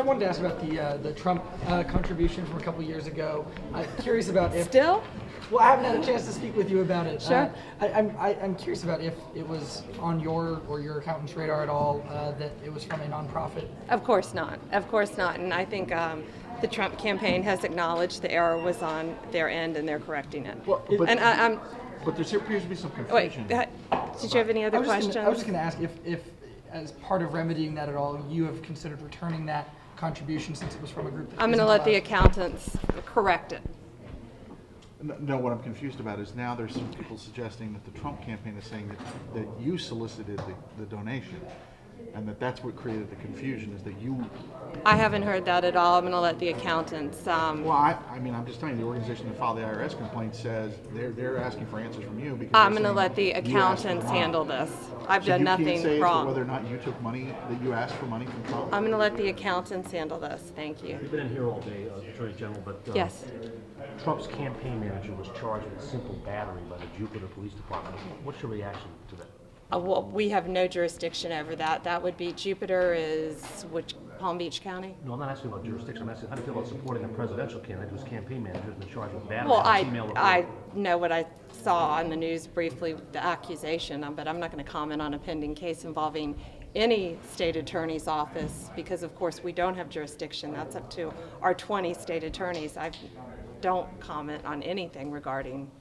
wanted to ask about the Trump contribution from a couple years ago. I'm curious about if Still? Well, I haven't had a chance to speak with you about it. Sure. I'm curious about if it was on your or your accountant's radar at all that it was from a nonprofit. Of course not. Of course not. And I think the Trump campaign has acknowledged the error was on their end and they're correcting it. Well, but there appears to be some Wait, confusion. did you have any other questions? I was just going to ask if, as part of remedying that at all, you have considered returning that contribution since it was from a group that I'm going to isn't let the allowed. accountants correct it. No, what I'm confused about is now there's some people suggesting that the Trump campaign is saying that you solicited the donation, and that's what created the confusion, is that you... I haven't heard that at all. I'm going to let the accountants. Well, I mean, I'm just telling you, the organization that filed the IRS complaint says they're asking for answers from you because I'm they're going to saying let the you asked for accountants money. handle this. I've So done you can't nothing say as to wrong. whether or not you took money, that you asked for money from Trump? I'm going to let the accountants handle this. Thank you. You've been in here all day, Attorney General, but Yes. Trump's campaign manager was charged with simple battery by the Jupiter Police Department. What's your reaction to that? Well, we have no jurisdiction over that. That would be Jupiter is which Palm Beach County? No, I'm not asking about jurisdiction. I'm asking how do you feel about supporting a presidential candidate whose campaign manager has been charged with battery? Well, on female I know what I saw on the news briefly, the accusation, but I'm not going to comment on a pending case involving any state attorney's office because, of course, we don't have jurisdiction. That's up to our 20 state attorneys. I don't comment on anything regarding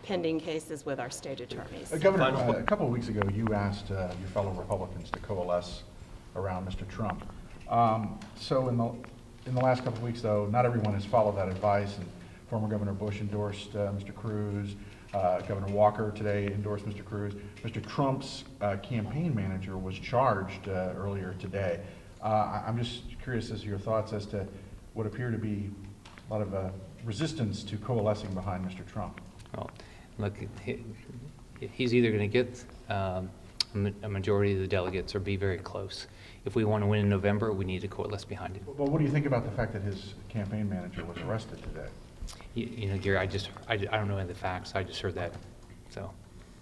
pending cases with our state attorneys. Governor, a couple of weeks ago, you asked your fellow Republicans to coalesce around Mr. Trump. So in the last couple of weeks, though, not everyone has followed that advice, and former Governor Bush endorsed Mr. Cruz. Governor Walker today endorsed Mr. Cruz. Mr. Trump's campaign manager was charged earlier today. I'm just curious as to your thoughts as to what appear to be a lot of resistance to coalescing behind Mr. Trump. Well, look, he's either going to get a majority of the delegates or be very close. If we want to win in November, we need to coalesce behind him. Well, what do you think about the fact that his campaign manager was arrested today? You know, Gary, I don't know any of the facts. I just heard that, so.